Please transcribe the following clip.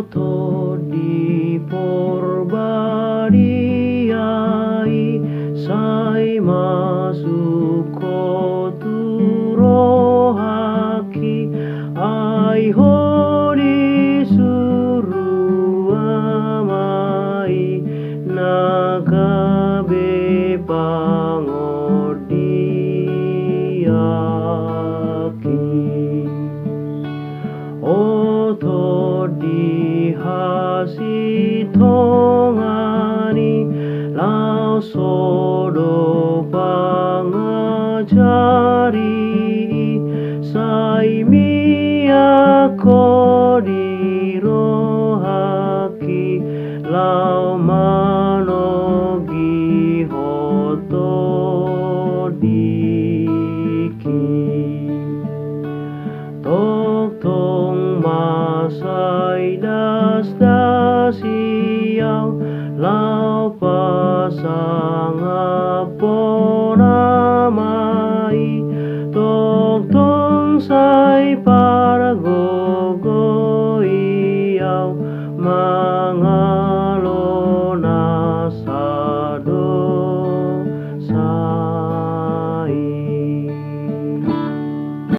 Oto di porbadiai sai masuk koturo haki ai hodi suru amai nakabe pangodiaki. Oto di hasi tongani lau sodo pangajari sai miyako di rohaki lau manogi hoto diki. Tok tong masai das dasiau lau pasang apo